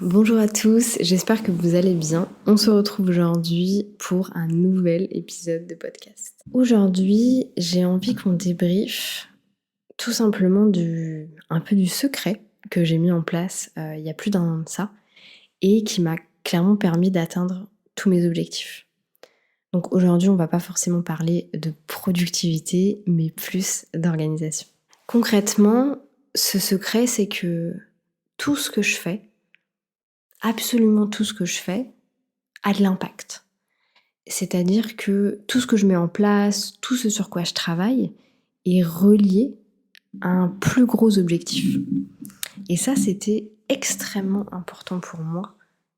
Bonjour à tous, j'espère que vous allez bien. On se retrouve aujourd'hui pour un nouvel épisode de podcast. Aujourd'hui, j'ai envie qu'on débriefe tout simplement un peu du secret que j'ai mis en place il y a plus d'un an de ça et qui m'a clairement permis d'atteindre tous mes objectifs. Donc aujourd'hui, on va pas forcément parler de productivité, mais plus d'organisation. Concrètement, ce secret, c'est que tout ce que je fais, absolument tout ce que je fais a de l'impact. C'est-à-dire que tout ce que je mets en place, tout ce sur quoi je travaille est relié à un plus gros objectif. Et ça, c'était extrêmement important pour moi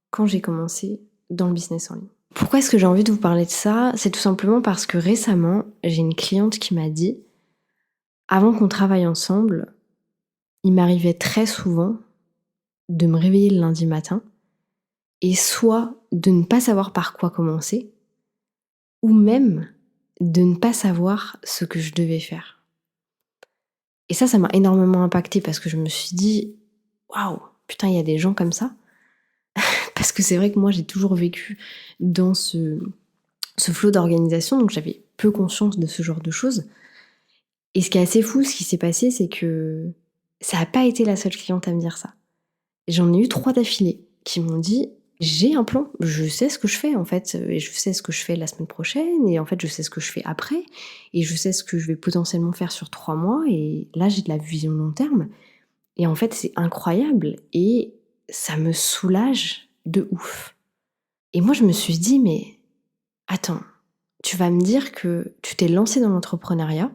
quand j'ai commencé dans le business en ligne. Pourquoi est-ce que j'ai envie de vous parler de ça? C'est tout simplement parce que récemment, j'ai une cliente qui m'a dit, avant qu'on travaille ensemble, il m'arrivait très souvent de me réveiller le lundi matin et soit de ne pas savoir par quoi commencer, ou même de ne pas savoir ce que je devais faire. Et ça m'a énormément impactée parce que je me suis dit, waouh, putain, il y a des gens comme ça. Parce que c'est vrai que moi, j'ai toujours vécu dans ce flot d'organisation, donc j'avais peu conscience de ce genre de choses. Et ce qui est assez fou, ce qui s'est passé, c'est que ça n'a pas été la seule cliente à me dire ça. J'en ai eu 3 d'affilée qui m'ont dit: «J'ai un plan, je sais ce que je fais en fait, et je sais ce que je fais la semaine prochaine et en fait je sais ce que je fais après et je sais ce que je vais potentiellement faire sur 3 mois et là j'ai de la vision long terme et en fait c'est incroyable et ça me soulage de ouf». Et moi je me suis dit: «Mais attends, tu vas me dire que tu t'es lancée dans l'entrepreneuriat».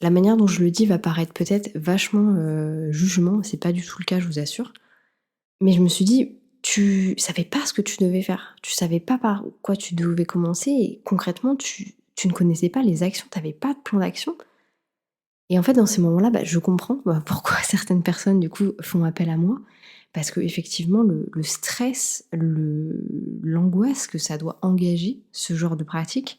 La manière dont je le dis va paraître peut-être vachement, jugement, c'est pas du tout le cas, je vous assure. Mais je me suis dit: «Tu savais pas ce que tu devais faire. Tu savais pas par quoi tu devais commencer et concrètement tu ne connaissais pas les actions, tu avais pas de plan d'action». Et en fait, dans ces moments-là, je comprends, pourquoi certaines personnes, du coup, font appel à moi. Parce qu'effectivement, le stress, l'angoisse que ça doit engager, ce genre de pratique,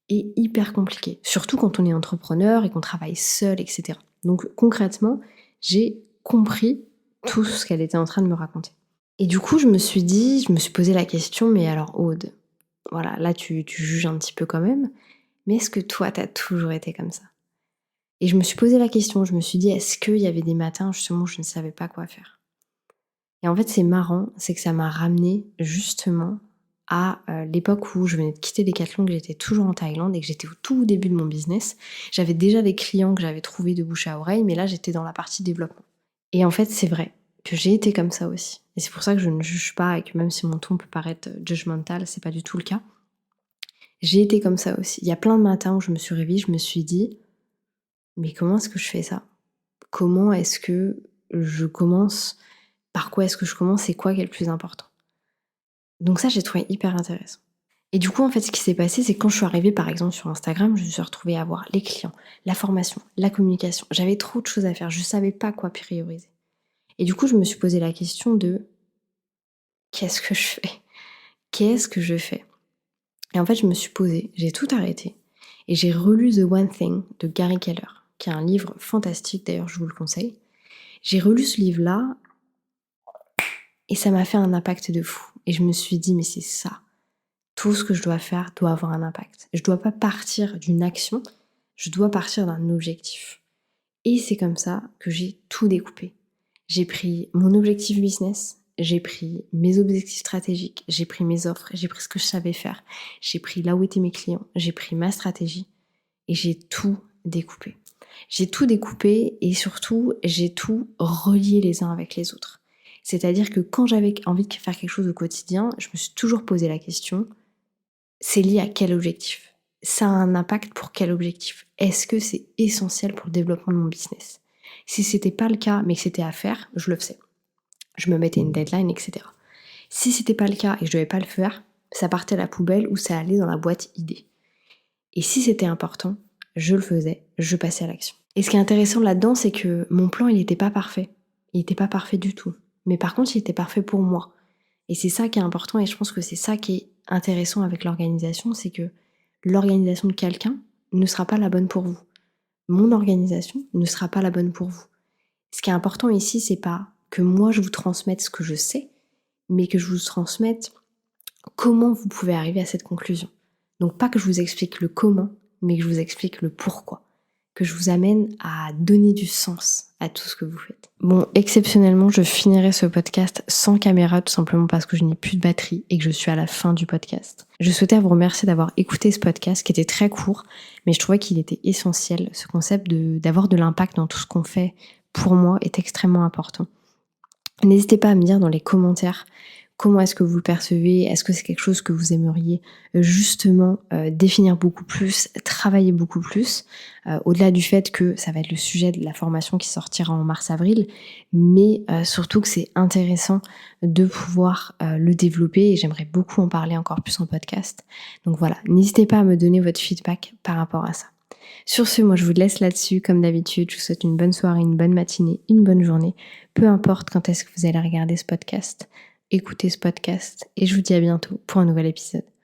est hyper compliqué. Surtout quand on est entrepreneur et qu'on travaille seul et cetera. Donc concrètement, j'ai compris tout ce qu'elle était en train de me raconter. Et du coup, je me suis posé la question: «Mais alors Aude, voilà, là tu juges un petit peu quand même, mais est-ce que toi, tu as toujours été comme ça?» Et je me suis posé la question, je me suis dit: «Est-ce qu'il y avait des matins justement où je ne savais pas quoi faire?» Et en fait, c'est marrant, c'est que ça m'a ramenée justement à, l'époque où je venais de quitter Decathlon, que j'étais toujours en Thaïlande et que j'étais au tout début de mon business. J'avais déjà des clients que j'avais trouvés de bouche à oreille, mais là, j'étais dans la partie développement. Et en fait, c'est vrai que j'ai été comme ça aussi. Et c'est pour ça que je ne juge pas et que même si mon ton peut paraître judgmental, c'est pas du tout le cas. J'ai été comme ça aussi. Il y a plein de matins où je me suis réveillée, je me suis dit: «Mais comment est-ce que je fais ça? Comment est-ce que je commence? Par quoi est-ce que je commence? C'est quoi qui est le plus important?» Donc ça, j'ai trouvé hyper intéressant. Et du coup, en fait, ce qui s'est passé, c'est que quand je suis arrivée, par exemple, sur Instagram, je me suis retrouvée à voir les clients, la formation, la communication. J'avais trop de choses à faire, je savais pas quoi prioriser. Et du coup, je me suis posé la question de: «Qu'est-ce que je fais? Qu'est-ce que je fais?» Et en fait, je me suis posée, j'ai tout arrêté et j'ai relu The One Thing de Gary Keller, qui est un livre fantastique, d'ailleurs, je vous le conseille. J'ai relu ce livre-là et ça m'a fait un impact de fou. Et je me suis dit: «Mais c'est ça, tout ce que je dois faire doit avoir un impact. Je dois pas partir d'une action, je dois partir d'un objectif». Et c'est comme ça que j'ai tout découpé. J'ai pris mon objectif business, j'ai pris mes objectifs stratégiques, j'ai pris mes offres, j'ai pris ce que je savais faire, j'ai pris là où étaient mes clients, j'ai pris ma stratégie et j'ai tout découpé. J'ai tout découpé et surtout, j'ai tout relié les uns avec les autres. C'est-à-dire que quand j'avais envie de faire quelque chose au quotidien, je me suis toujours posé la question: c'est lié à quel objectif? Ça a un impact pour quel objectif? Est-ce que c'est essentiel pour le développement de mon business? Si c'était pas le cas, mais que c'était à faire, je le faisais. Je me mettais une deadline, etc. Si c'était pas le cas et que je devais pas le faire, ça partait à la poubelle ou ça allait dans la boîte idées. Et si c'était important, je le faisais, je passais à l'action. Et ce qui est intéressant là-dedans, c'est que mon plan, il n'était pas parfait. Il n'était pas parfait du tout. Mais par contre, il était parfait pour moi. Et c'est ça qui est important et je pense que c'est ça qui est intéressant avec l'organisation, c'est que l'organisation de quelqu'un ne sera pas la bonne pour vous. Mon organisation ne sera pas la bonne pour vous. Ce qui est important ici, c'est pas que moi je vous transmette ce que je sais, mais que je vous transmette comment vous pouvez arriver à cette conclusion. Donc pas que je vous explique le comment, mais que je vous explique le pourquoi. Que je vous amène à donner du sens à tout ce que vous faites. Bon, exceptionnellement, je finirai ce podcast sans caméra, tout simplement parce que je n'ai plus de batterie et que je suis à la fin du podcast. Je souhaitais vous remercier d'avoir écouté ce podcast qui était très court, mais je trouvais qu'il était essentiel. Ce concept d'avoir de l'impact dans tout ce qu'on fait, pour moi, est extrêmement important. N'hésitez pas à me dire dans les commentaires comment est-ce que vous le percevez, est-ce que c'est quelque chose que vous aimeriez justement définir beaucoup plus, travailler beaucoup plus, au-delà du fait que ça va être le sujet de la formation qui sortira en mars-avril, mais surtout que c'est intéressant de pouvoir le développer et j'aimerais beaucoup en parler encore plus en podcast. Donc voilà, n'hésitez pas à me donner votre feedback par rapport à ça. Sur ce, moi je vous laisse là-dessus, comme d'habitude, je vous souhaite une bonne soirée, une bonne matinée, une bonne journée, peu importe quand est-ce que vous allez regarder ce podcast, écoutez ce podcast, et je vous dis à bientôt pour un nouvel épisode.